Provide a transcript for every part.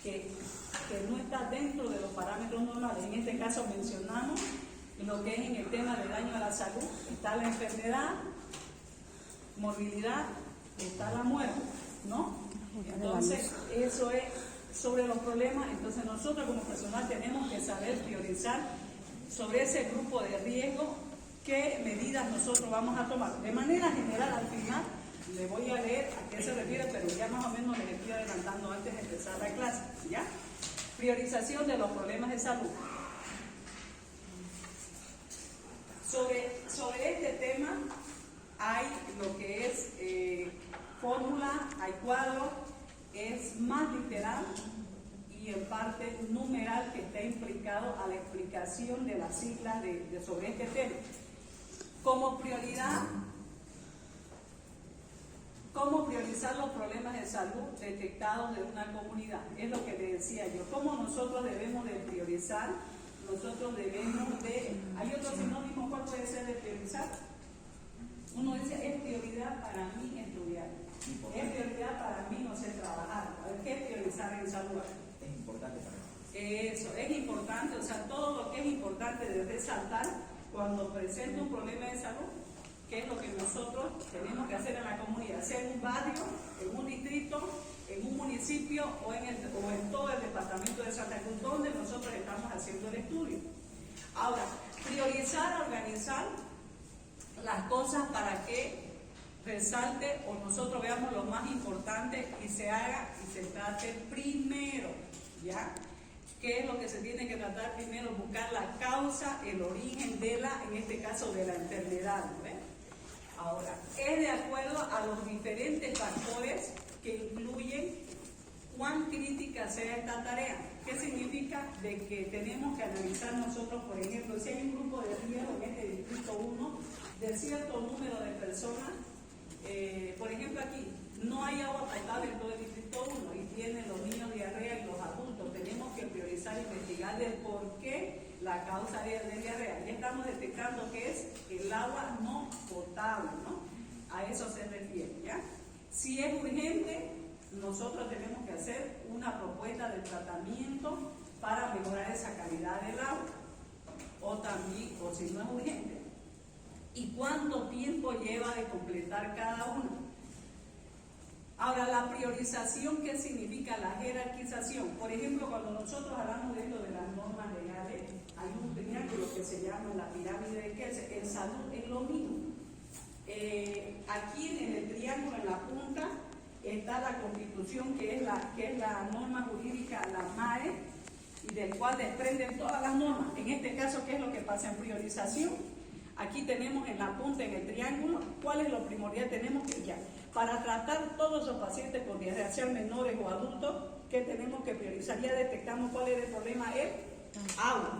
que no está dentro de los parámetros normales. En este caso mencionamos lo que es en el tema de daño a la salud. Está la enfermedad, morbilidad, está la muerte, ¿no? Entonces, eso es sobre los problemas. Entonces, nosotros como personal tenemos que saber priorizar sobre ese grupo de riesgo qué medidas nosotros vamos a tomar. De manera general, al final, le voy a leer a qué se refiere, pero ya más o menos les estoy adelantando antes de empezar la clase, ¿ya? Priorización de los problemas de salud. Sobre este tema hay lo que es fórmula, hay cuadro, es más literal y en parte numeral que está implicado a la explicación de las siglas sobre este tema. Como prioridad, ¿cómo priorizar los problemas de salud detectados de una comunidad? Es lo que le decía yo. ¿Cómo nosotros debemos de priorizar? Nosotros debemos de... ¿Hay otro sinónimo? ¿Cuál puede ser de priorizar? Uno dice, es prioridad para mí estudiar. Es prioridad para mí no sé trabajar. A ver, ¿qué es priorizar en salud? Es importante para mí. Eso, es importante. O sea, todo lo que es importante de resaltar cuando presenta un problema de salud, que es lo que nosotros tenemos que hacer en la comunidad, sea en un barrio, en un distrito, en un municipio o en todo el departamento de Santa Cruz, donde nosotros estamos haciendo el estudio. Ahora, priorizar, organizar las cosas para que resalte o nosotros veamos lo más importante y se haga y se trate primero, ¿ya? ¿Qué es lo que se tiene que tratar primero? Buscar la causa, el origen de en este caso, de la enfermedad, ¿no? Ahora, es de acuerdo a los diferentes factores que incluyen cuán crítica sea esta tarea. ¿Qué significa? De que tenemos que analizar nosotros, por ejemplo, si hay un grupo de riesgo en este distrito 1 de cierto número de personas, por ejemplo aquí, no hay agua potable en todo el distrito 1 y tienen los niños diarrea y los adultos. Tenemos que priorizar, investigar el por qué la causa de diarrea. Ya estamos detectando que es el agua no potable, ¿no? A eso se refiere, ¿ya? Si es urgente, nosotros tenemos que hacer una propuesta de tratamiento para mejorar esa calidad del agua. O también, o si no es urgente, ¿y cuánto tiempo lleva de completar cada uno? Ahora, la priorización, ¿qué significa? La jerarquización. Por ejemplo, cuando nosotros hablamos de esto de las normas legales, hay un triángulo que se llama la pirámide de Kelsen. En salud es lo mismo. Aquí en el triángulo, en la punta, está la Constitución, que es la norma jurídica, la MAE, y del cual desprenden todas las normas. En este caso, ¿qué es lo que pasa en priorización? Aquí tenemos en la punta, en el triángulo, ¿cuál es lo primordial? Tenemos que ya, para tratar todos los pacientes con diarrea, sean menores o adultos, ¿qué tenemos que priorizar? Ya detectamos cuál es el problema, el agua.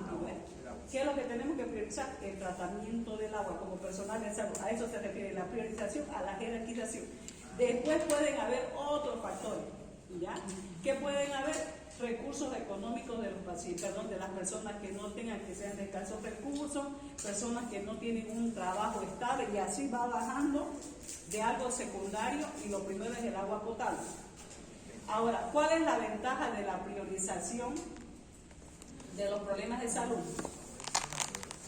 ¿Qué es lo que tenemos que priorizar? El tratamiento del agua como personal de salud. A eso se refiere la priorización, a la jerarquización. Después pueden haber otros factores, ¿ya? ¿Qué pueden haber? Recursos económicos de los pacientes, de las personas que no tengan, que sean de escasos recursos, personas que no tienen un trabajo estable, y así va bajando de algo secundario, y lo primero es el agua potable. Ahora, ¿cuál es la ventaja de la priorización de los problemas de salud?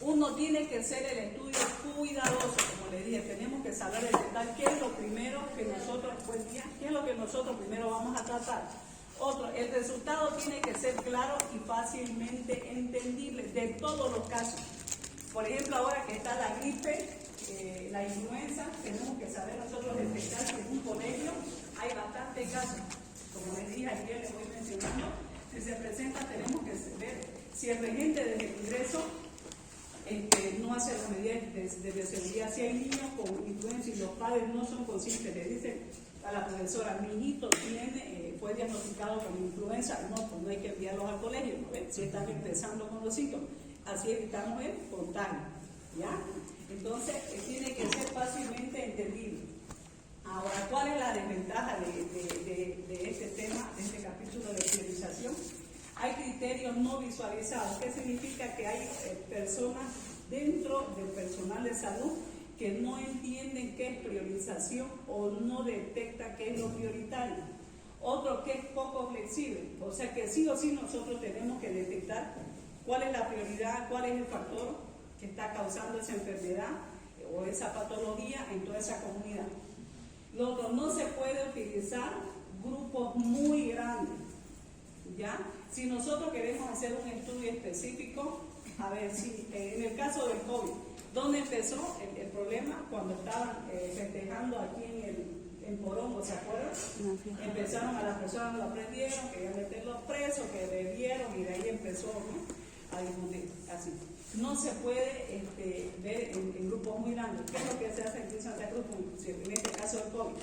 Uno tiene que hacer el estudio cuidadoso, como le dije, tenemos que saber detectar qué es lo primero que nosotros, qué es lo que nosotros primero vamos a tratar. Otro, el resultado tiene que ser claro y fácilmente entendible de todos los casos. Por ejemplo, ahora que está la gripe, la influenza, tenemos que saber nosotros detectar que en un colegio hay bastantes casos. Como les dije ayer, les voy mencionando, si se presenta tenemos que ver si el regente desde el ingreso no hace las medidas de bioseguridad. Si hay niños con influenza y los padres no son conscientes, le dicen a la profesora, mi hijito fue diagnosticado con influenza, pues no hay que enviarlos al colegio, ¿no? Si están empezando con los síntomas, así evitamos el contagio, ¿ya? Entonces, tiene que ser fácilmente entendible. Ahora, ¿cuál es la desventaja de este tema, de este capítulo de priorización? Hay criterios no visualizados. ¿Qué significa? Que hay personas dentro del personal de salud que no entienden qué es priorización o no detectan qué es lo prioritario. Otro que es poco flexible, o sea que sí o sí nosotros tenemos que detectar cuál es la prioridad, cuál es el factor que está causando esa enfermedad o esa patología en toda esa comunidad. Lo otro, no se puede utilizar grupos muy grandes, ¿ya? Si nosotros queremos hacer un estudio específico, a ver si en el caso del COVID, ¿dónde empezó el problema? Cuando estaban festejando aquí en Porongo, ¿se acuerdan? Empezaron a las personas, lo aprendieron, querían meterlos presos, que bebieron y de ahí empezó, ¿no?, a difundir así. No se puede ver en grupos muy grandes. ¿Qué es lo que se hace aquí en Santa Cruz? En este caso del COVID.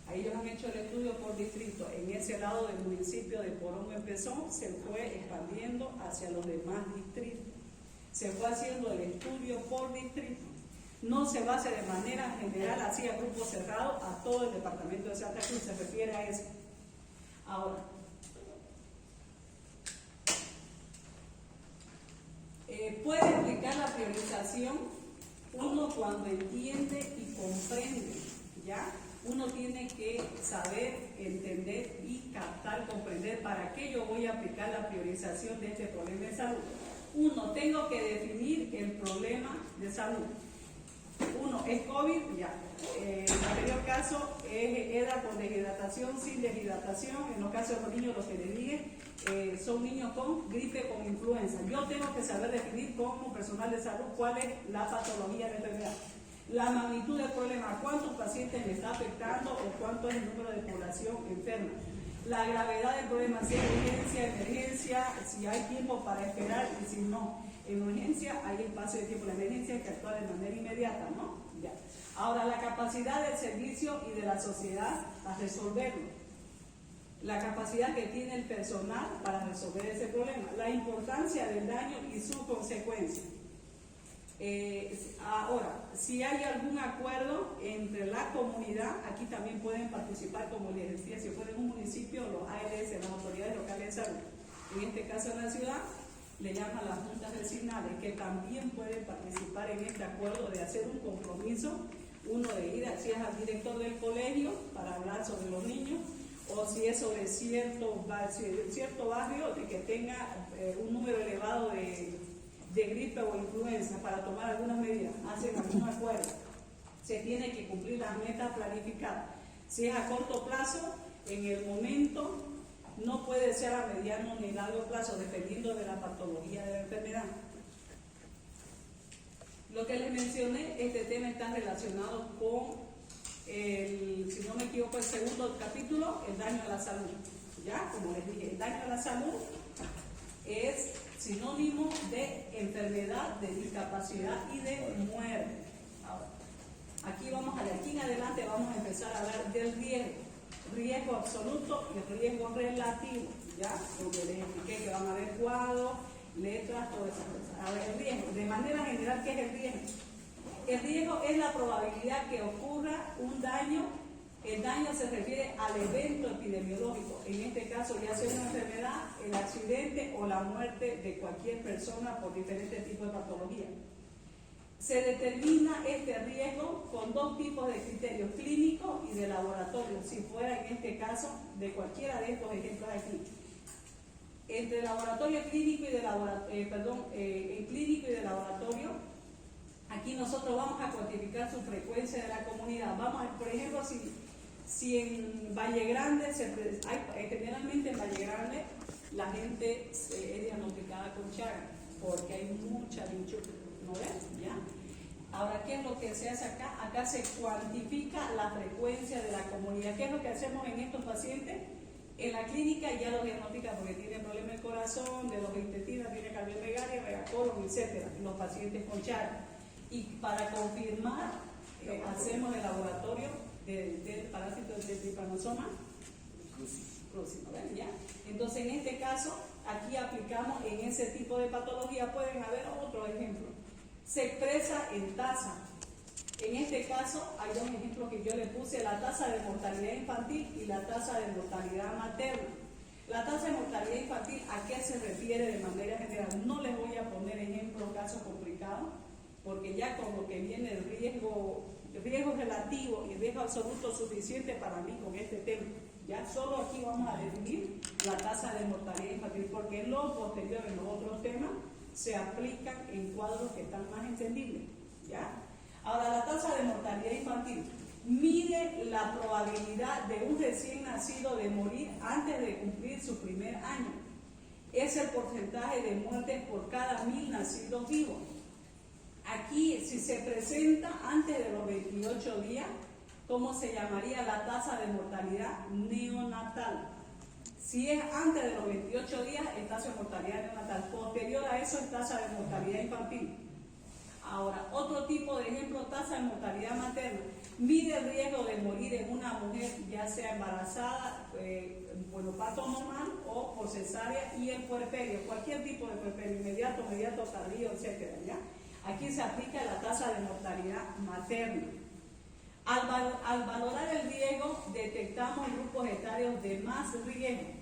Ahí ellos han hecho el estudio por distrito. En ese lado del municipio de Porongo empezó, se fue expandiendo hacia los demás distritos. Se fue haciendo el estudio por distrito. No se va a hacer de manera general, así a grupo cerrado, a todo el departamento de Santa Cruz, se refiere a eso. Ahora, puede aplicar la priorización uno cuando entiende y comprende, ¿ya? Uno tiene que saber, entender y captar, comprender para qué yo voy a aplicar la priorización de este problema de salud. Uno, tengo que definir el problema de salud. Uno, es COVID, ya. En el anterior caso era con deshidratación, sin deshidratación. En los casos de los niños, los que les dije, son niños con gripe, con influenza. Yo tengo que saber definir como personal de salud cuál es la patología de la enfermedad, la magnitud del problema, cuántos pacientes me está afectando o cuánto es el número de población enferma, la gravedad del problema, si es urgencia, emergencia, si hay tiempo para esperar y si no. En urgencia hay espacio de tiempo, la emergencia hay que actuar de manera inmediata, ¿no? Ya. Ahora, la capacidad del servicio y de la sociedad a resolverlo, la capacidad que tiene el personal para resolver ese problema, la importancia del daño y su consecuencia. Ahora, si hay algún acuerdo entre la comunidad, aquí también pueden participar, como les decía, si fuera en un municipio, los ALS, las autoridades locales de salud. En este caso en la ciudad, le llaman las juntas vecinales, que también pueden participar en este acuerdo de hacer un compromiso, uno de ir si es al director del colegio para hablar sobre los niños, o si es sobre cierto barrio de que tenga un número elevado de gripe o influenza para tomar algunas medidas, hacen algún acuerdo. Se tiene que cumplir las metas planificadas. Si es a corto plazo, en el momento, no puede ser a mediano ni largo plazo, dependiendo de la patología de la enfermedad. Lo que les mencioné, este tema está relacionado con si no me equivoco, el segundo capítulo, el daño a la salud. Ya, como les dije, el daño a la salud es sinónimo de enfermedad, de discapacidad y de muerte. Ahora, aquí en adelante vamos a empezar a hablar del riesgo absoluto y riesgo relativo, ¿ya? Donde les expliqué que van a haber cuadros, letras, todas esas cosas. A ver, el riesgo, de manera general, ¿qué es el riesgo? El riesgo es la probabilidad que ocurra un daño. El daño se refiere al evento epidemiológico, en este caso ya sea una enfermedad, el accidente o la muerte de cualquier persona por diferentes tipos de patología. Se determina este riesgo con dos tipos de criterios, clínico y de laboratorio, si fuera en este caso de cualquiera de estos ejemplos aquí. Entre laboratorio clínico y de clínico y de laboratorio, aquí nosotros vamos a cuantificar su frecuencia de la comunidad. Vamos a, por ejemplo, si en Valle Grande, generalmente en Valle Grande la gente es diagnosticada con Chagas, porque hay mucha dichuca, ¿no ves? ¿Ya? Ahora, ¿qué es lo que se hace acá? Acá se cuantifica la frecuencia de la comunidad. ¿Qué es lo que hacemos en estos pacientes? En la clínica ya los diagnostican porque tienen problemas del corazón, de los intestinos, tiene cardiomegalia, megacolon, etc. Los pacientes con Chagas. Y para confirmar, hacemos el laboratorio del parásito del tripanosoma cruzi, ¿ven? ¿Ya? Entonces, en este caso, aquí aplicamos en ese tipo de patología. Pueden haber otros ejemplos. Se expresa en tasa. En este caso, hay dos ejemplos que yo le puse: la tasa de mortalidad infantil y la tasa de mortalidad materna. La tasa de mortalidad infantil, ¿a qué se refiere de manera general? No les voy a poner ejemplos, casos complicados, porque ya con lo que viene el riesgo relativo y riesgo absoluto suficiente para mí con este tema, Ya solo aquí vamos a definir la tasa de mortalidad infantil, porque en lo posterior, en los otros temas, se aplican en cuadros que están más entendibles. ¿Ya? Ahora, la tasa de mortalidad infantil mide la probabilidad de un recién nacido de morir antes de cumplir su primer año. Es el porcentaje de muertes por cada 1000 nacidos vivos. Aquí, si se presenta antes de los 28 días, ¿cómo se llamaría la tasa de mortalidad neonatal? Si es antes de los 28 días, es tasa de mortalidad neonatal. Posterior a eso, es tasa de mortalidad infantil. Ahora, otro tipo de ejemplo, tasa de mortalidad materna. Mide el riesgo de morir en una mujer, ya sea embarazada, parto normal o por cesárea, y el puerperio, cualquier tipo de puerperio, inmediato, tardío, etc. ¿Ya? Aquí se aplica la tasa de mortalidad materna. Al valorar el riesgo, detectamos grupos etarios de más riesgo.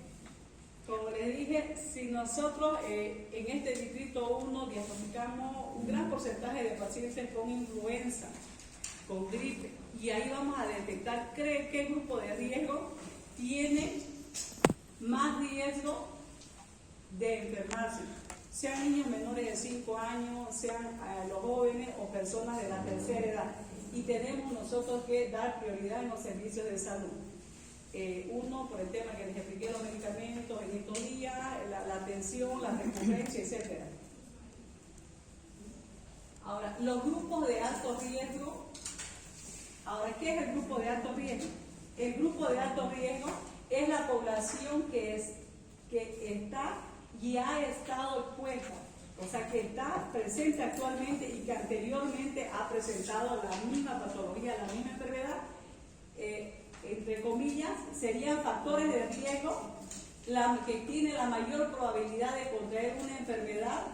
Como les dije, si nosotros en este distrito 1 diagnosticamos un gran porcentaje de pacientes con influenza, con gripe, y ahí vamos a detectar qué grupo de riesgo tiene más riesgo de enfermarse, sean niños menores de 5 años, sean los jóvenes o personas de la tercera edad. Y tenemos nosotros que dar prioridad en los servicios de salud. Uno, por el tema que les expliqué, los medicamentos en estos días, la atención, la recurrencia, etc. Ahora, los grupos de alto riesgo. Ahora, ¿qué es el grupo de alto riesgo? El grupo de alto riesgo es la población que está y ha estado expuesta, o sea, que está presente actualmente y que anteriormente ha presentado la misma patología, la misma enfermedad. Entre comillas, serían factores de riesgo que tiene la mayor probabilidad de contraer una enfermedad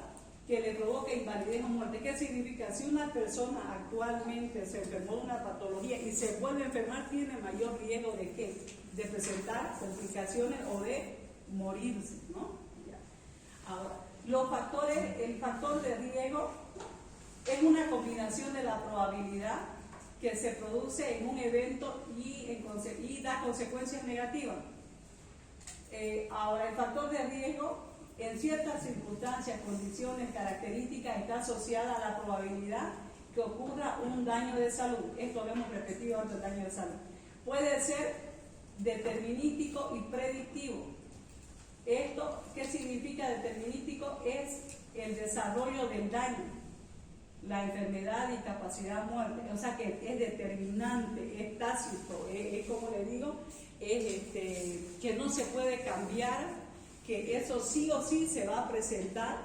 que le provoque invalidez o muerte. ¿Qué significa? Si una persona actualmente se enfermó de una patología y se vuelve a enfermar, tiene mayor riesgo de ¿qué? De presentar complicaciones o de morirse, ¿no? Ya. Ahora, el factor de riesgo es una combinación de la probabilidad que se produce en un evento y da consecuencias negativas. Ahora, el factor de riesgo en ciertas circunstancias, condiciones, características está asociada a la probabilidad que ocurra un daño de salud. Esto lo hemos repetido antes, el daño de salud. Puede ser determinístico y predictivo. Esto, ¿qué significa determinístico? Es el desarrollo del daño, la enfermedad, discapacidad, muerte. O sea que es determinante, es tácito, es como le digo, es que no se puede cambiar, que eso sí o sí se va a presentar,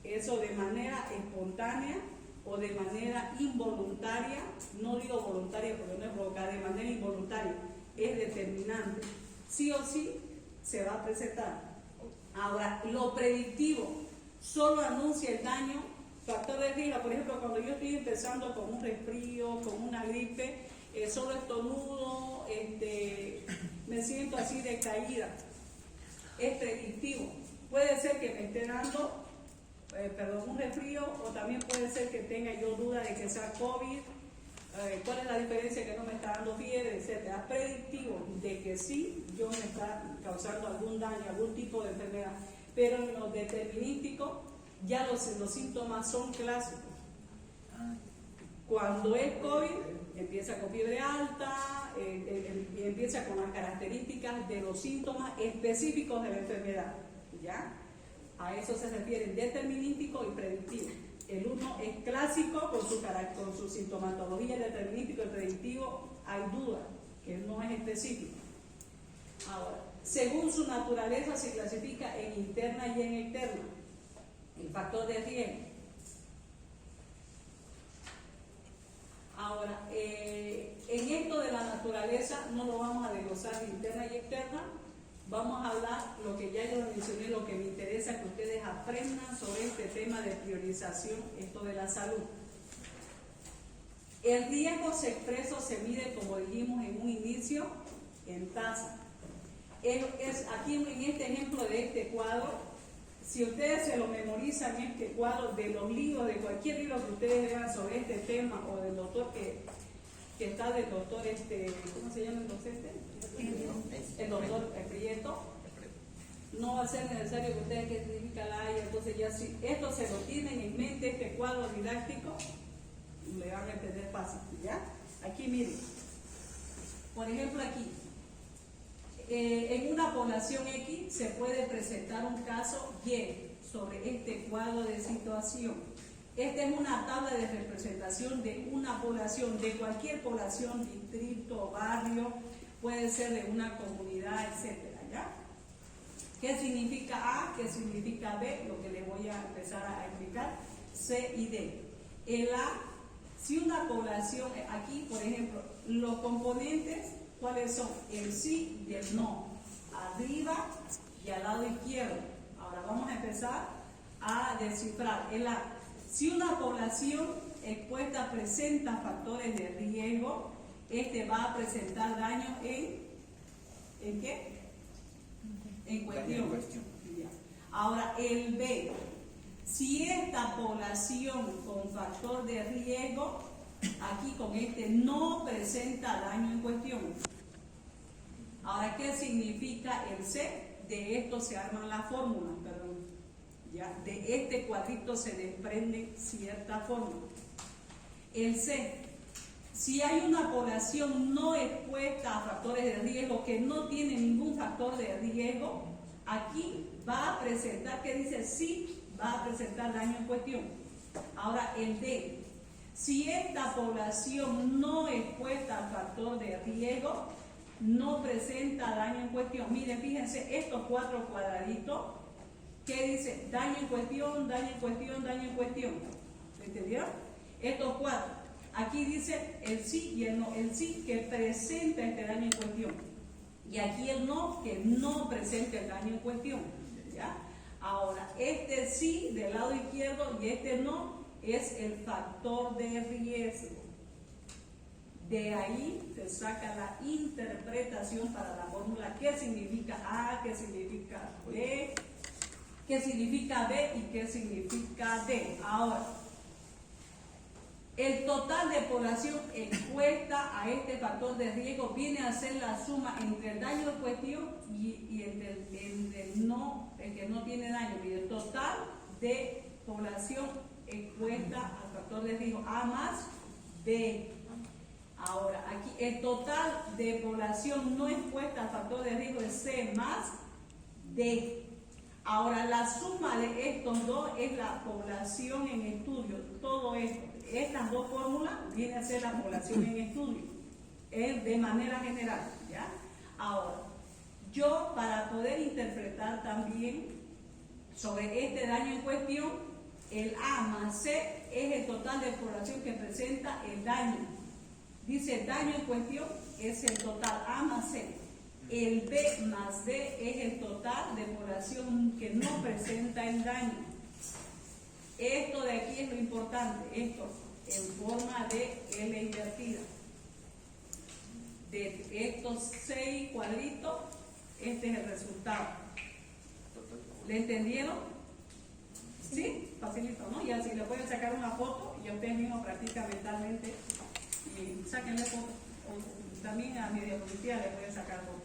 eso de manera espontánea o de manera involuntaria. No digo voluntaria porque no es provocar, de manera involuntaria, es determinante, sí o sí se va a presentar. Ahora, lo predictivo solo anuncia el daño. Factor de riesgo, por ejemplo, cuando yo estoy empezando con un resfrío, con una gripe, solo estornudo, me siento así decaída, es predictivo. Puede ser que me esté dando un resfrío, o también puede ser que tenga yo duda de que sea COVID. ¿Cuál es la diferencia? Que no me está dando fiebre, etcétera. Predictivo de que sí, yo me está causando algún daño, algún tipo de enfermedad. Pero en lo determinístico, ya los síntomas son clásicos. Cuando es COVID, empieza con fiebre alta, empieza con las características de los síntomas específicos de la enfermedad. ¿Ya? A eso se refiere determinístico y predictivo. El uno es clásico con su sintomatología, el determinístico y predictivo hay duda, que no es específico. Ahora, según su naturaleza se clasifica en interna y en externa. El factor de riesgo. Ahora, en esto de la naturaleza no lo vamos a desglosar de interna y externa. Vamos a hablar lo que ya yo mencioné, lo que me interesa que ustedes aprendan sobre este tema de priorización, esto de la salud. El riesgo expreso se mide, como dijimos en un inicio, en tasa. Aquí en este ejemplo de este cuadro, si ustedes se lo memorizan, este cuadro de los libros, de cualquier libro que ustedes vean sobre este tema, o del doctor que está del doctor, ¿cómo se llama el docente? El va a ser necesario que ustedes que significa la haya. Entonces ya si esto se lo tienen en mente, este cuadro didáctico, le van a entender fácil, ¿ya? Aquí miren, por ejemplo aquí, en una población X se puede presentar un caso Y sobre este cuadro de situación. Esta es una tabla de representación de una población, de cualquier población, distrito, barrio, puede ser de una comunidad, etcétera, ¿ya? ¿Qué significa A? ¿Qué significa B? Lo que les voy a empezar a explicar. C y D. El A, si una población, aquí por ejemplo, los componentes, ¿cuáles son? El sí y el no, arriba y al lado izquierdo. Ahora vamos a empezar a descifrar el A. Si una población expuesta presenta factores de riesgo, este va a presentar daño ¿en qué? En cuestión. Ahora el B. Si esta población con factor de riesgo, aquí con este no presenta daño en cuestión. Ahora, ¿qué significa el C? De esto se arman las fórmulas, perdón. ¿Ya? De este cuadrito se desprende cierta fórmula. El C. Si hay una población no expuesta a factores de riesgo, que no tiene ningún factor de riesgo, aquí va a presentar, ¿qué dice? Sí, va a presentar daño en cuestión. Ahora el D. Si esta población no expuesta a factor de riesgo, no presenta daño en cuestión. Miren, fíjense, estos cuatro cuadraditos, ¿qué dice? Daño en cuestión, daño en cuestión, daño en cuestión. ¿Entendieron? Estos cuatro. Aquí dice el sí y el no. El sí que presenta este daño en cuestión. Y aquí el no que no presenta el daño en cuestión. ¿Ya? Ahora, este sí del lado izquierdo y este no es el factor de riesgo. De ahí se saca la interpretación para la fórmula. ¿Qué significa A? ¿Qué significa B? ¿Qué significa B? ¿Y qué significa D? Ahora, el total de población expuesta a este factor de riesgo viene a ser la suma entre el daño en cuestión y el que no tiene daño. Y el total de población expuesta al factor de riesgo A más B. Ahora, aquí el total de población no expuesta al factor de riesgo es C más D. Ahora, la suma de estos dos es la población en estudio. Todo esto, estas dos fórmulas vienen a ser la población en estudio, es de manera general, ¿ya? Ahora, yo para poder interpretar también sobre este daño en cuestión, el A más C es el total de población que presenta el daño. Dice daño en cuestión es el total A más C. El B más D es el total de población que no presenta el daño. Esto de aquí es lo importante, esto en forma de L invertida. De estos 6 cuadritos, este es el resultado. ¿Le entendieron? ¿Sí? Facilito, ¿no? Y así le pueden sacar una foto y ustedes mismos practican mentalmente y sáquenle foto. O también a mi diapositiva le pueden sacar foto.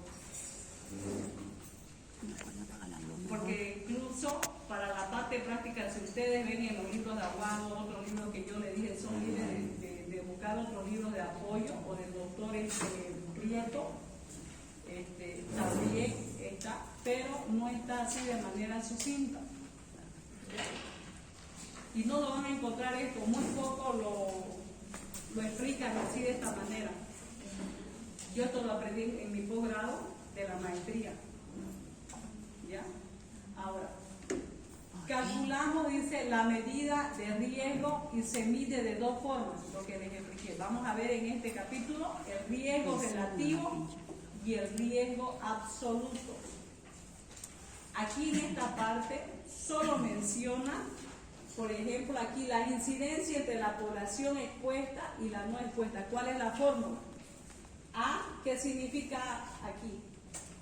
Porque incluso para la parte práctica, si ustedes ven en los libros de Aguado, otros libros que yo les dije son libres de buscar otros libros de apoyo o del doctor Prieto, también está, pero no está así de manera sucinta. Y no lo van a encontrar esto, muy poco lo explican así de esta manera. Yo esto lo aprendí en mi posgrado de la maestría. ¿Ya? Ahora, calculamos, dice, la medida de riesgo y se mide de dos formas, lo que les expliqué. Vamos a ver en este capítulo el riesgo relativo y el riesgo absoluto. Aquí en esta parte solo menciona, por ejemplo, aquí la incidencia entre la población expuesta y la no expuesta. ¿Cuál es la fórmula? A, ¿qué significa aquí?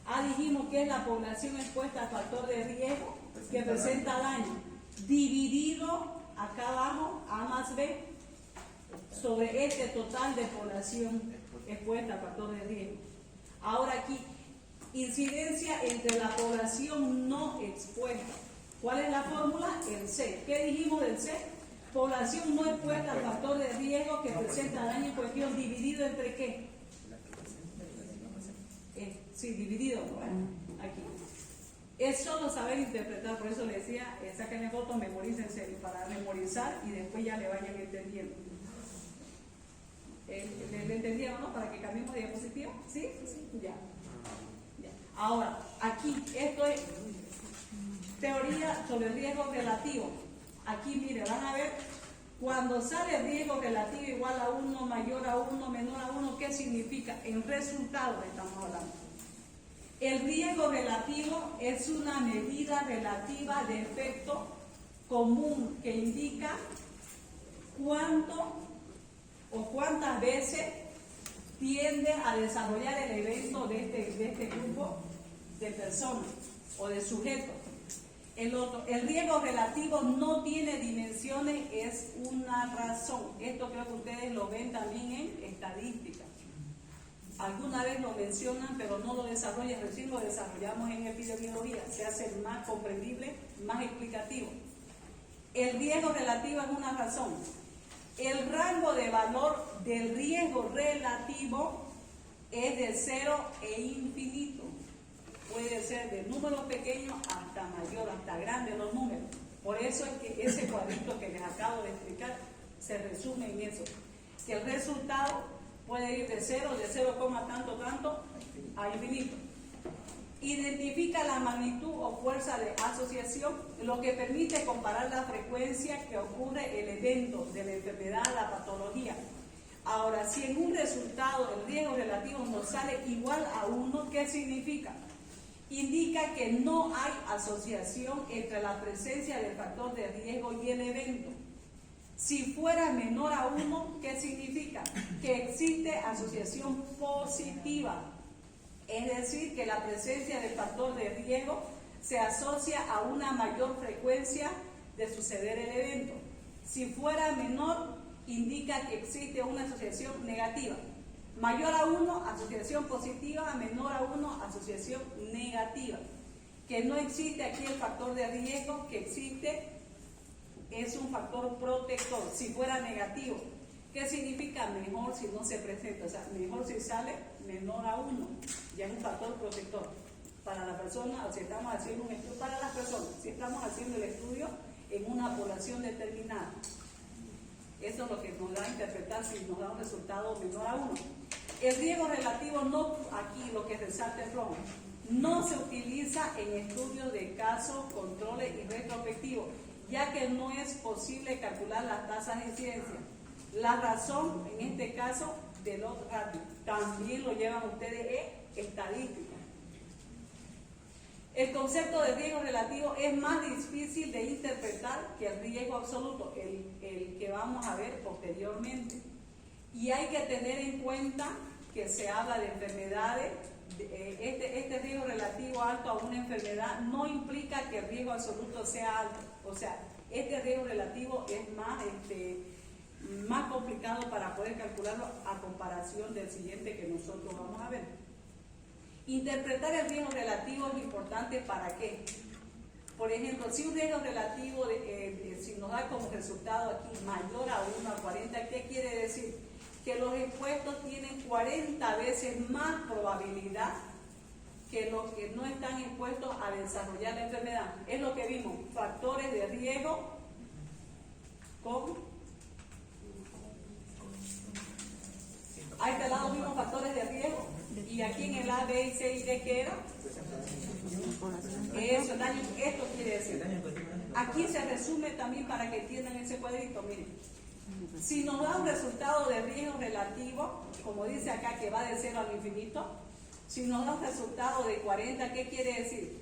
A dijimos que es la población expuesta al factor de riesgo que presenta daño, dividido acá abajo, A más B, sobre este total de población expuesta al factor de riesgo. Ahora aquí, Incidencia entre la población no expuesta. ¿Cuál es la fórmula? El C. ¿Qué dijimos del C? Población no expuesta al factor de riesgo que presenta daño en cuestión dividido entre ¿qué? Sí, dividido. Bueno, aquí. Es solo saber interpretar, por eso le decía, saquen fotos, memorícense para memorizar y después ya le vayan entendiendo. ¿Le entendieron, no? Para que cambiemos de diapositiva. ¿Sí? Ya. Ahora, aquí, esto es teoría sobre el riesgo relativo. Aquí, mire, van a ver, cuando sale el riesgo relativo igual a 1, mayor a 1, menor a 1, ¿qué significa? En resultados estamos hablando. El riesgo relativo es una medida relativa de efecto común que indica cuánto o cuántas veces tiende a desarrollar el evento de este grupo de personas o de sujetos. El riesgo relativo no tiene dimensiones, es una razón. Esto creo que ustedes lo ven también en estadística. Alguna vez lo mencionan, pero no lo desarrollan, recién lo desarrollamos en epidemiología. Se hace más comprendible, más explicativo. El riesgo relativo es una razón. El rango de valor del riesgo relativo es de 0 e infinito. Puede ser de números pequeños hasta mayor, hasta grandes los números. Por eso es que ese cuadrito que les acabo de explicar se resume en eso. Que el resultado puede ir de 0, de 0, tanto, a infinito. Identifica la magnitud o fuerza de asociación, lo que permite comparar la frecuencia que ocurre el evento de la enfermedad, la patología. Ahora, si en un resultado el riesgo relativo nos sale igual a 1, ¿qué significa? Indica que no hay asociación entre la presencia del factor de riesgo y el evento. Si fuera menor a 1, ¿qué significa? Que existe asociación positiva. Es decir, que la presencia del factor de riesgo se asocia a una mayor frecuencia de suceder el evento. Si fuera menor, indica que existe una asociación negativa. Mayor a 1, asociación positiva, menor a 1, asociación negativa. Que no existe aquí el factor de riesgo, que existe es un factor protector. Si fuera negativo, ¿qué significa? Mejor si no se presenta, o sea, mejor si sale menor a 1, ya es un factor protector para la persona, o si estamos haciendo un estudio para las personas, si estamos haciendo el estudio en una población determinada. Eso es lo que nos da a interpretar si nos da un resultado menor a 1. El riesgo relativo no, aquí lo que resalta es rojo, no se utiliza en estudios de casos, controles y retrospectivos, ya que no es posible calcular las tasas de incidencia. La razón, en este caso, de los ratios, también lo llevan ustedes en estadística. El concepto de riesgo relativo es más difícil de interpretar que el riesgo absoluto, el que vamos a ver posteriormente. Y hay que tener en cuenta que se habla de enfermedades. Este riesgo relativo alto a una enfermedad no implica que el riesgo absoluto sea alto. O sea, este riesgo relativo es más complicado para poder calcularlo a comparación del siguiente que nosotros vamos a ver. Interpretar el riesgo relativo es importante para qué. Por ejemplo, si un riesgo relativo, si nos da como resultado aquí mayor a 1 a 40, ¿qué quiere decir? Que los expuestos tienen 40 veces más probabilidad que los que no están expuestos a desarrollar la enfermedad. Es lo que vimos, factores de riesgo con... A este lado vimos factores de riesgo y aquí en el A, B, y C y D, ¿qué era? Eso, daño, esto quiere decir. Aquí se resume también para que entiendan ese cuadrito, miren. Si nos da un resultado de riesgo relativo, como dice acá que va de 0 al infinito, si nos da un resultado de 40, ¿qué quiere decir?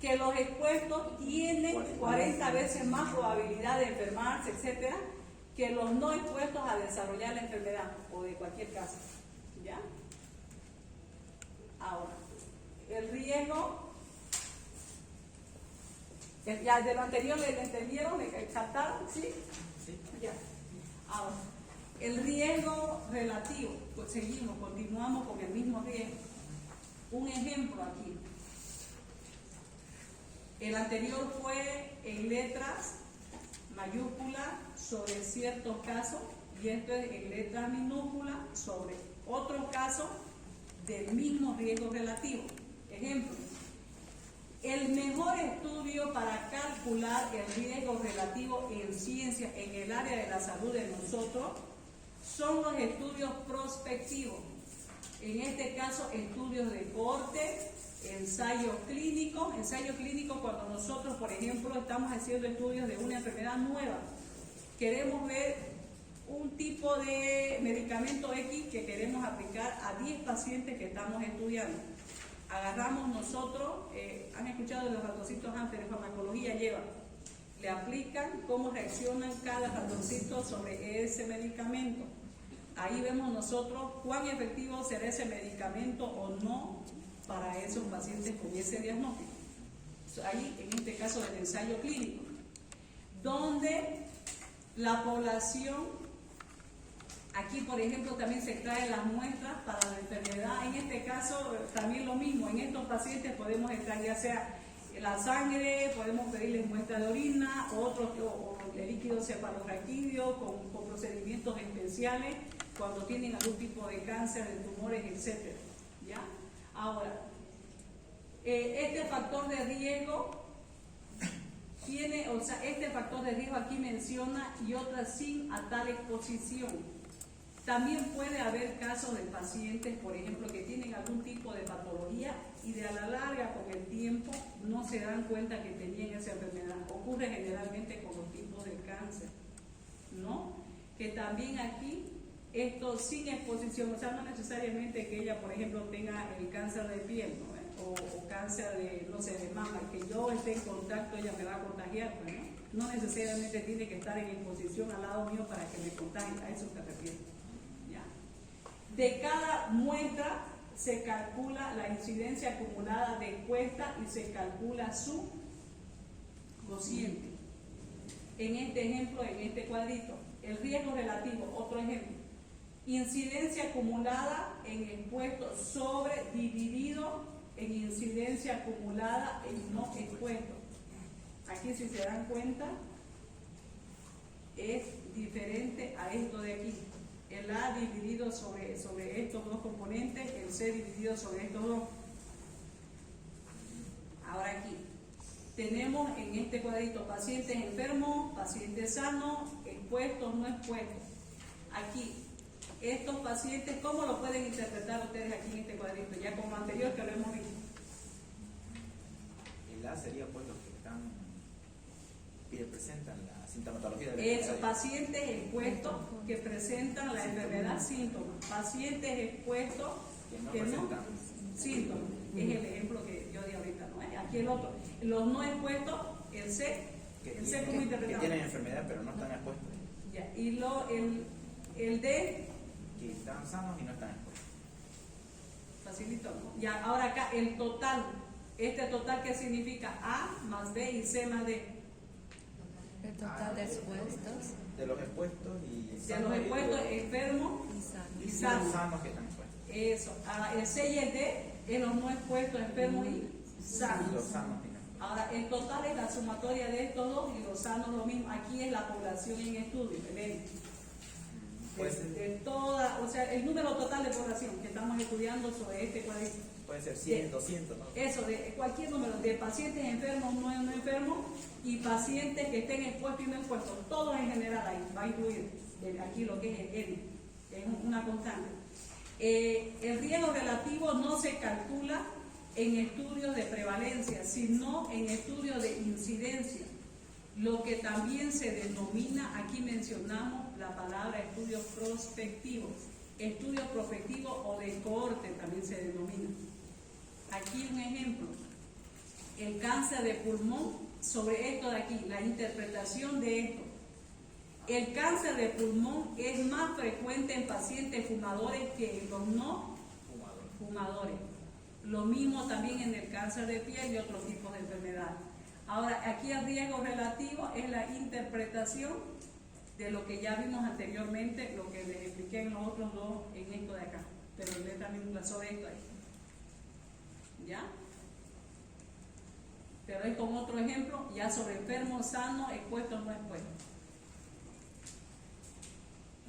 Que los expuestos tienen 40 veces más probabilidad de enfermarse, etcétera, que los no expuestos a desarrollar la enfermedad o de cualquier caso. ¿Ya? Ahora, el riesgo, ya de lo anterior le entendieron, le captaron, ¿sí? Sí. Ya. Ahora, el riesgo relativo, pues seguimos, continuamos con el mismo riesgo. Un ejemplo aquí. El anterior fue en letras mayúsculas sobre ciertos casos y esto es en letras minúsculas sobre otros casos del mismo riesgo relativo. Ejemplo, el mejor estudio para calcular el riesgo relativo en ciencia en el área de la salud de nosotros son los estudios prospectivos. En este caso, estudios de cohorte, ensayos clínicos cuando nosotros, por ejemplo, estamos haciendo estudios de una enfermedad nueva. Queremos ver un tipo de medicamento X que queremos aplicar a 10 pacientes que estamos estudiando. Agarramos nosotros, han escuchado de los ratoncitos antes de farmacología, le aplican cómo reaccionan cada ratoncito sobre ese medicamento. Ahí vemos nosotros cuán efectivo será ese medicamento o no para esos pacientes con ese diagnóstico. Ahí, en este caso del ensayo clínico, donde la población, aquí por ejemplo también se extraen las muestras para la enfermedad. En este caso también lo mismo, en estos pacientes podemos extraer ya sea la sangre, podemos pedirles muestra de orina, o el líquido cefalorraquídeo con procedimientos especiales cuando tienen algún tipo de cáncer, de tumores, etc. ¿Ya? Ahora, este factor de riesgo tiene, o sea, este factor de riesgo aquí menciona y otras sin a tal exposición. También puede haber casos de pacientes, por ejemplo, que tienen algún tipo de patología y de a la larga, con el tiempo, no se dan cuenta que tenían esa enfermedad. Ocurre generalmente con los tipos de cáncer, ¿no? Que también aquí, esto sin exposición, o sea, no necesariamente que ella, por ejemplo, tenga el cáncer de piel, ¿no? O cáncer de, no sé, de mama, que yo esté en contacto, ella me va a contagiar, ¿no? No necesariamente tiene que estar en exposición al lado mío para que me contagie, a eso te refieres. De cada muestra se calcula la incidencia acumulada de encuesta y se calcula su cociente. En este ejemplo, en este cuadrito, el riesgo relativo, otro ejemplo, incidencia acumulada en expuestos sobre dividido en incidencia acumulada en no expuestos. Aquí, si se dan cuenta, es diferente a esto de aquí. El A dividido sobre estos dos componentes, el C dividido sobre estos dos. Ahora aquí, tenemos en este cuadrito pacientes enfermos, pacientes sanos, expuestos, no expuestos. Aquí, estos pacientes, ¿cómo lo pueden interpretar ustedes aquí en este cuadrito? Ya como anterior que lo hemos visto. El A sería pues los que están, que presentan la sintomatología de la enfermedad. Pacientes expuestos que presentan la enfermedad, síntomas. Pacientes expuestos que no presentan síntomas. Es el ejemplo que yo di ahorita, ¿no? Aquí el otro. Los no expuestos, el C. El C como interpretado. Que tienen enfermedad pero no están expuestos. Ya. Y el D. Que están sanos y no están expuestos. Facilito, ¿no? Ya, ahora acá el total. Este total, ¿qué significa? A más B y C más D. El total de expuestos. De los expuestos y sanos. De los expuestos, enfermos y sanos. Sanos que están expuestos. Eso. Ahora, el C y el D es los no expuestos, enfermos y sanos. Y los sanos y no. Ahora, el total es la sumatoria de estos dos y los sanos lo mismo. Aquí es la población en estudio, ¿ven? De toda, o sea, el número total de población que estamos estudiando sobre este cuadrito. Puede ser 100, 200, ¿no? Eso, de cualquier número, de pacientes enfermos, no enfermos, y pacientes que estén expuestos y no expuestos, todos en general ahí, va a incluir aquí lo que es el N, que es una constante. El riesgo relativo no se calcula en estudios de prevalencia, sino en estudios de incidencia, lo que también se denomina, aquí mencionamos la palabra estudios prospectivos. Estudios prospectivos o de cohorte también se denomina. Aquí un ejemplo, el cáncer de pulmón, sobre esto de aquí, la interpretación de esto. El cáncer de pulmón es más frecuente en pacientes fumadores que en los no fumadores. Lo mismo también en el cáncer de piel y otros tipos de enfermedades. Ahora, aquí el riesgo relativo es la interpretación de lo que ya vimos anteriormente, lo que les expliqué en los otros dos, en esto de acá. Pero le también sobre esto ahí. ¿ya? Pero es con otro ejemplo, ya sobre enfermo, sano, expuesto, no expuesto.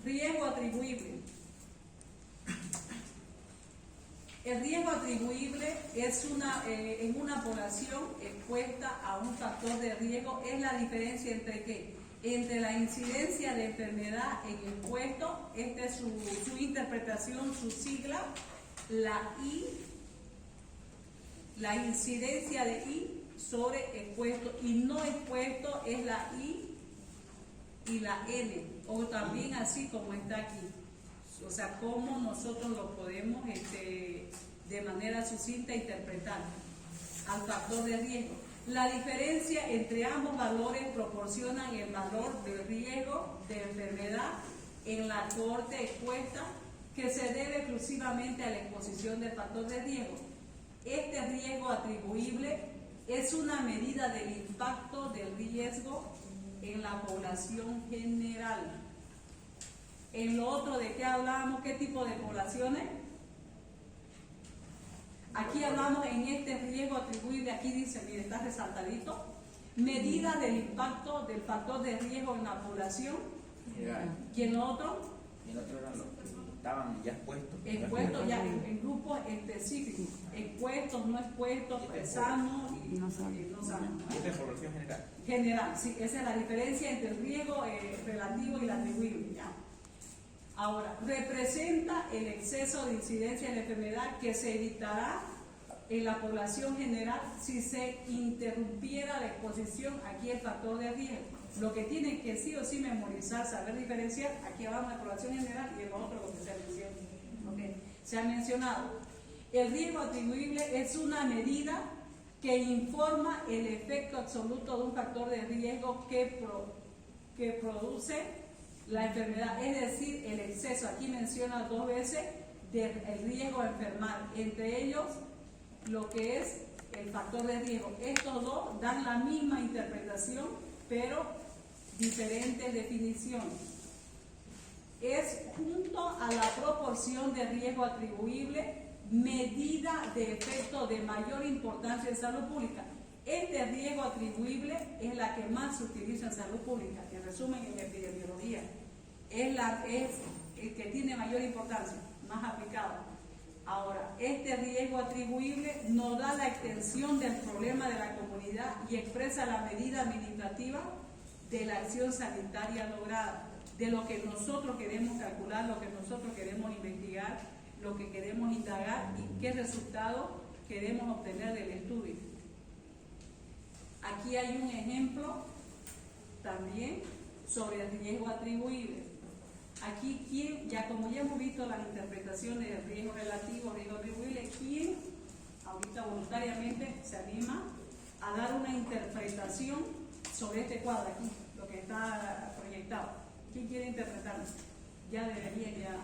Riesgo atribuible. El riesgo atribuible es en una población expuesta a un factor de riesgo, es la diferencia entre ¿qué? Entre la incidencia de enfermedad en expuesto, esta es su interpretación, su sigla, la I, la incidencia de I sobre expuesto, y no expuesto es la I y la N, o también así como está aquí. O sea, cómo nosotros lo podemos de manera sucinta interpretar al factor de riesgo. La diferencia entre ambos valores proporcionan el valor de riesgo de enfermedad en la cohorte expuesta, que se debe exclusivamente a la exposición del factor de riesgo. Este riesgo atribuible es una medida del impacto del riesgo en la población general. En lo otro, ¿de qué hablábamos? ¿Qué tipo de poblaciones? Aquí hablamos en este riesgo atribuible, aquí dice, mire, está resaltadito, medida del impacto del factor de riesgo en la población. ¿Y en lo otro? Y el otro eran los que estaban ya expuestos. Expuestos ya en grupos específicos, expuestos, no expuestos, sanos y no sanos. Esta es población general. General, sí, esa es la diferencia entre el riesgo relativo y el atribuible, ¿ya? Ahora, representa el exceso de incidencia de la enfermedad que se evitará en la población general si se interrumpiera la exposición, aquí el factor de riesgo. Lo que tienen que sí o sí memorizar, saber diferenciar, aquí hablamos de población general y en lo otro lo que se menciona. ¿Okay? Se ha mencionado. El riesgo atribuible es una medida que informa el efecto absoluto de un factor de riesgo que produce la enfermedad, es decir, el exceso. Aquí menciona 2 veces del riesgo a enfermar, entre ellos lo que es el factor de riesgo. Estos dos dan la misma interpretación, pero diferentes definiciones. Es junto a la proporción de riesgo atribuible, medida de efecto de mayor importancia en salud pública. Este riesgo atribuible es la que más se utiliza en salud pública, en resumen en epidemiología. Es el que tiene mayor importancia, más aplicado. Ahora, este riesgo atribuible nos da la extensión del problema de la comunidad y expresa la medida administrativa de la acción sanitaria lograda, de lo que nosotros queremos calcular, lo que nosotros queremos investigar, lo que queremos indagar y qué resultado queremos obtener del estudio. Aquí hay un ejemplo también sobre el riesgo atribuible. Aquí, ¿quién, como ya hemos visto las interpretaciones del riesgo relativo, riesgo atribuible, quién ahorita voluntariamente se anima a dar una interpretación sobre este cuadro aquí, lo que está proyectado? ¿Quién quiere interpretarlo? Ya debería ya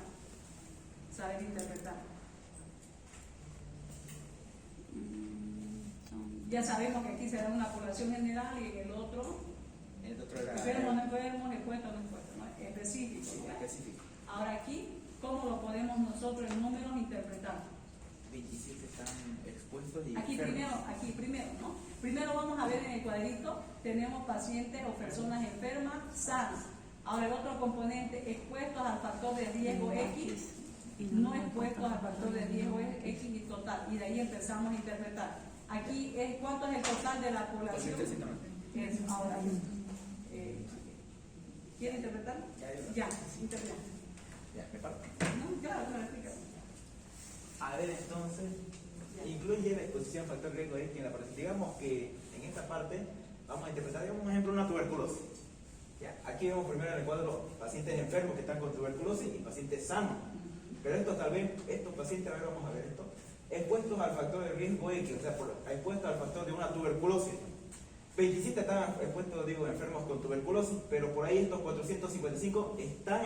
saber interpretar. Ya sabemos que aquí se da una población general y en el otro era enfermos, no enfermos, expuestos, no expuestos, ¿no? Específico, ¿ya? específico. Ahora aquí, ¿cómo lo podemos nosotros en números interpretar? 27 están expuestos y Aquí primero, ¿no? Primero vamos a ver en el cuadrito, tenemos pacientes o personas enfermas, sanas. Ahora el otro componente, expuestos al factor de riesgo X, no expuestos al factor de riesgo X y total. Y de ahí empezamos a interpretar. Aquí, ¿cuánto es el total de la población? Ahora, ¿quiere interpretar? Ya, interpreta. Ya, me parto. No, claro, explica. A ver, entonces, incluye la exposición factor de riesgo X en la población. Digamos que en esta parte vamos a interpretar, digamos, un ejemplo, una tuberculosis. Ya, aquí vemos primero en el cuadro pacientes enfermos que están con tuberculosis y pacientes sanos. Pero estos pacientes, a ver, vamos a ver esto, expuestos al factor de riesgo X, o sea, expuestos al factor de una tuberculosis. 27 están expuestos, enfermos con tuberculosis, pero por ahí estos 455 están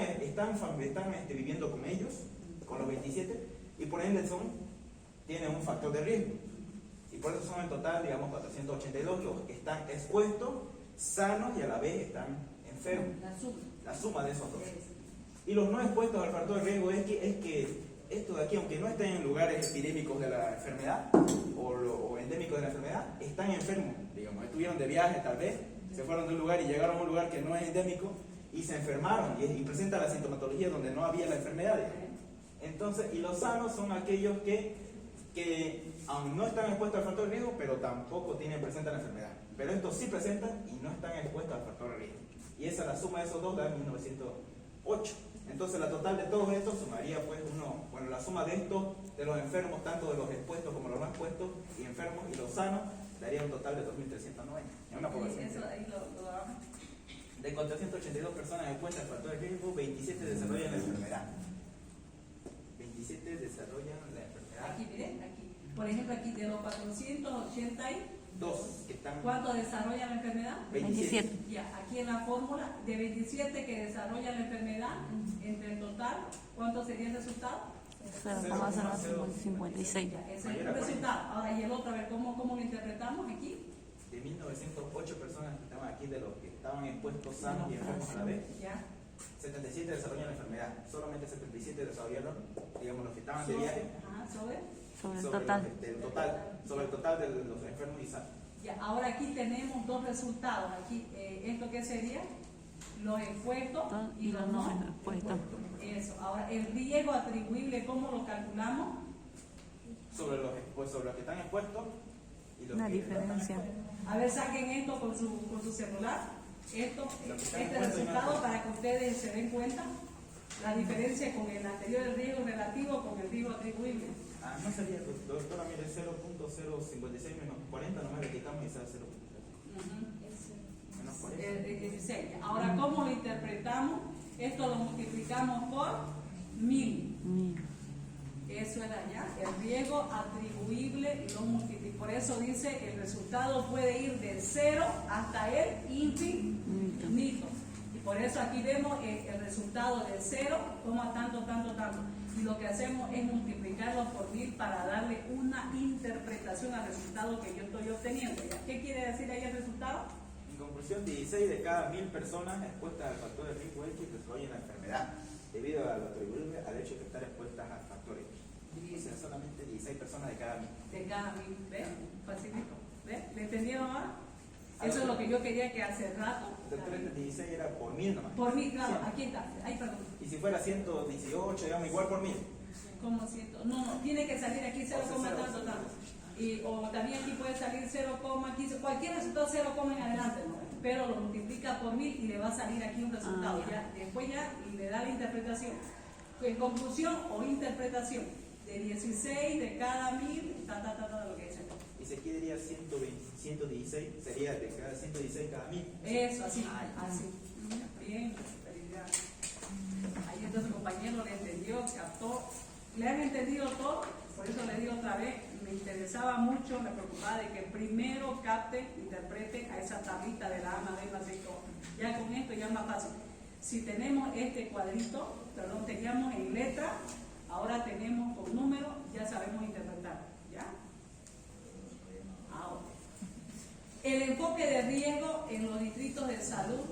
viviendo con ellos, con los 27, y por ende tienen un factor de riesgo. Y por eso son en total, 482 los que están expuestos, sanos y a la vez están enfermos. La suma de esos dos. Y los no expuestos al factor de riesgo es que estos de aquí, aunque no estén en lugares epidémicos de la enfermedad, o endémicos de la enfermedad están enfermos, digamos, estuvieron de viaje tal vez, se fueron de un lugar y llegaron a un lugar que no es endémico y se enfermaron y presentan la sintomatología donde no había la enfermedad. Entonces, y los sanos son aquellos que aún no están expuestos al factor de riesgo, pero tampoco presentan la enfermedad. Pero estos sí presentan y no están expuestos al factor de riesgo. Y esa la suma de esos dos da 1908. Entonces la total de todos estos sumaría pues la suma de estos, de los enfermos, tanto de los expuestos como los no expuestos, y enfermos y los sanos, daría un total de 2.390. Es una población. Eso ahí lo damos. De 482 personas expuestas al factor de riesgo, 27 desarrollan la enfermedad. 27 desarrollan la enfermedad. Aquí, miren, aquí. Por ejemplo, aquí de los 482, que están. ¿cuántos desarrollan la enfermedad? 27. Ya, aquí en la fórmula, de 27 que desarrollan la enfermedad, entre el total, ¿cuánto sería el resultado? 0,056. Ya, ese es el resultado. Ahora, y el otro, a ver, ¿cómo lo interpretamos aquí? De 1908 personas que estaban aquí, de los que estaban expuestos sanos y enfermos a la vez, Ya. 77 desarrollan la enfermedad. Solamente 77 desarrollaron, digamos, los que estaban de viaje. Ajá, sobre. Sobre el total. Sobre el total de los enfermos y sanos. Ya, ahora aquí tenemos dos resultados. Aquí, ¿esto qué sería? Los expuestos y los no expuestos. Eso. Ahora, el riesgo atribuible, ¿cómo lo calculamos? Sobre los que están expuestos y los Una que diferencia. no están expuestos. A ver, saquen esto con su celular. Este resultado para que ustedes se den cuenta la diferencia con el anterior, el riesgo relativo con el riesgo atribuible. No sería, doctora, mire, 0.056 menos 40, nomás le quitamos y sale 0.3. Menos 40. 16. Ahora, ¿cómo lo interpretamos? Esto lo multiplicamos por 1000. Eso era ya. El riesgo atribuible lo multiplica. Por eso dice, el resultado puede ir de 0 hasta el infinito. Y por eso aquí vemos el resultado de 0, como tanto. Y lo que hacemos es multiplicarlo por 1000 para darle una interpretación al resultado que yo estoy obteniendo. ¿Ya? ¿Qué quiere decir ahí el resultado? En conclusión, 16 de cada 1000 personas expuestas al factor de riesgo X desarrollan la enfermedad, debido a lo atribuible al hecho de estar expuestas al factor X. Dicen solamente 16 personas de cada 1000. De cada 1000, ¿ves? Facilito. ¿Ves? ¿Le entendieron ahora? Eso es lo que yo quería que hace rato. Doctor, este 16 era por 1000 nomás. Por 1000, claro, Sí. aquí está. Ahí, perdón. Y si fuera 118, digamos, igual por 1000. Como 100. No, tiene que salir aquí 0, tanto. O también aquí puede salir 0,15, cualquier resultado 0, en adelante, ¿no? Pero lo multiplica por 1000 y le va a salir aquí un resultado. Ya, después ya y le da la interpretación. En conclusión o interpretación, de 16 de cada 1000, lo que dice. Y si aquí diría 116, sería de cada 116 cada 1000. Eso, así. Bien, felicidad. Ahí entonces el compañero le entendió, captó. ¿Le han entendido todo? Por eso le digo otra vez, me interesaba mucho, me preocupaba de que primero capten, interpreten a esa tablita de la A más B más C. Ya con esto ya es más fácil. Si tenemos este cuadrito, teníamos en letra, ahora tenemos con número, ya sabemos interpretar. ¿Ya? Ahora. El enfoque de riesgo en los distritos de salud,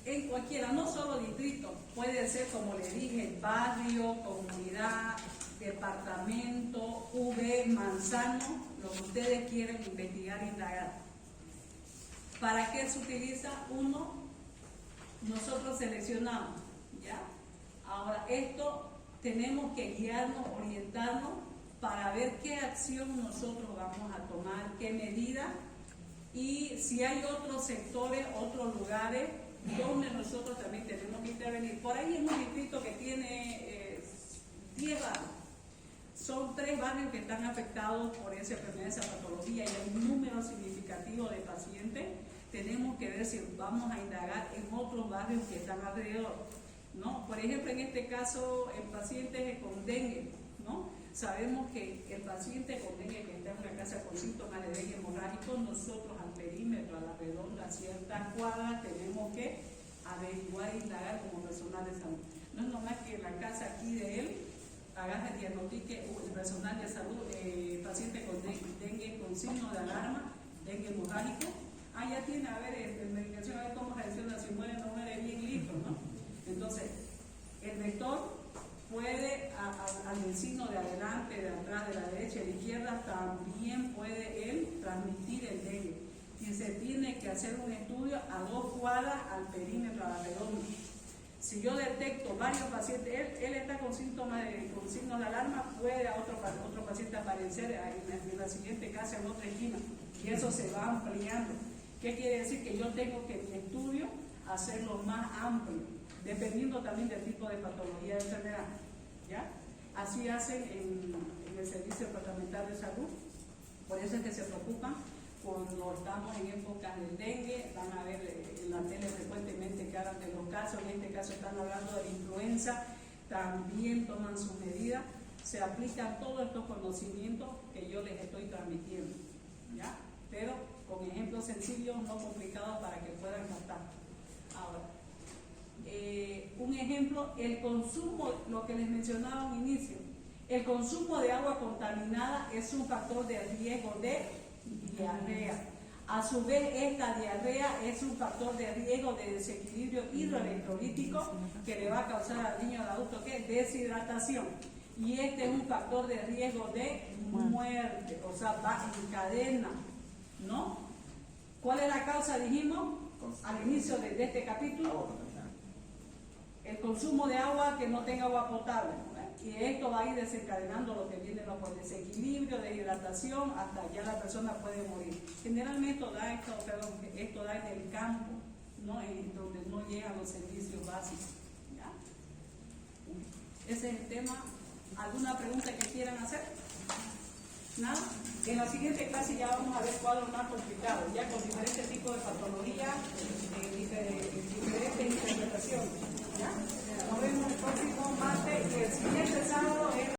en cualquiera, no solo distrito, puede ser como le dije, barrio, comunidad, departamento, V, manzano, lo que ustedes quieren investigar e indagar. ¿Para qué se utiliza? Uno, nosotros seleccionamos, ¿ya? Ahora, esto tenemos que guiarnos, orientarnos para ver qué acción nosotros vamos a tomar, qué medida, y si hay otros sectores, otros lugares donde nosotros también tenemos que intervenir. Por ahí es un distrito que tiene 10 barrios. Son 3 barrios que están afectados por esa enfermedad, esa patología, y hay un número significativo de pacientes. Tenemos que ver si vamos a indagar en otros barrios que están alrededor, ¿no? Por ejemplo, en este caso, el paciente con dengue, ¿no? Sabemos que el paciente con dengue que está en una casa con síntomas de dengue hemorrágico, nosotros al perímetro, a la redonda, a ciertas cuadras, tenemos que averiguar e indagar como personal de salud. No es normal que en la casa aquí de él agarre, diagnostique el personal de salud, paciente con dengue con signo de alarma, dengue hemorrágico. Ya tiene, a ver, medicación, a ver cómo reacciona, si muere, no muere, bien listo, ¿no? Entonces, el vector puede, al signo de adelante, de atrás, de la derecha y de la izquierda, también puede él transmitir el dengue. Y se tiene que hacer un estudio a 2 cuadras al perímetro, a la redonda. Si yo detecto varios pacientes, él está con síntomas, con signos de alarma, puede a otro paciente aparecer en la siguiente casa, en otra esquina, y eso se va ampliando. ¿Qué quiere decir? Que yo tengo que mi estudio hacerlo más amplio, dependiendo también del tipo de patología de enfermedad, ¿ya? Así hacen en el Servicio Departamental de Salud. Por eso es que se preocupan cuando estamos en épocas del dengue. Van a ver en la tele frecuentemente que hablan de los casos. En este caso están hablando de la influenza, también toman sus medidas, se aplican todos estos conocimientos que yo les estoy transmitiendo, ¿ya? Pero con ejemplos sencillos, no complicados, para que puedan captar. Ahora, un ejemplo, el consumo, lo que les mencionaba al inicio, el consumo de agua contaminada es un factor de riesgo de diarrea. A su vez, esta diarrea es un factor de riesgo de desequilibrio hidroelectrolítico que le va a causar al niño o al adulto ¿qué? Deshidratación. Y este es un factor de riesgo de muerte, o sea, va en cadena, ¿no? ¿Cuál es la causa? Dijimos al inicio de este capítulo, el consumo de agua que no tenga agua potable, ¿no? Y esto va a ir desencadenando lo que viene por desequilibrio, deshidratación, hasta ya la persona puede morir. Generalmente esto da en el campo, ¿no? Donde no llegan los servicios básicos, ¿ya? Ese es el tema. ¿Alguna pregunta que quieran hacer? ¿Nada? En la siguiente clase ya vamos a ver cuadros más complicados, ya con diferentes tipos de patologías, diferentes interpretaciones. ¿Ya? Nos vemos el próximo martes y el siguiente sábado.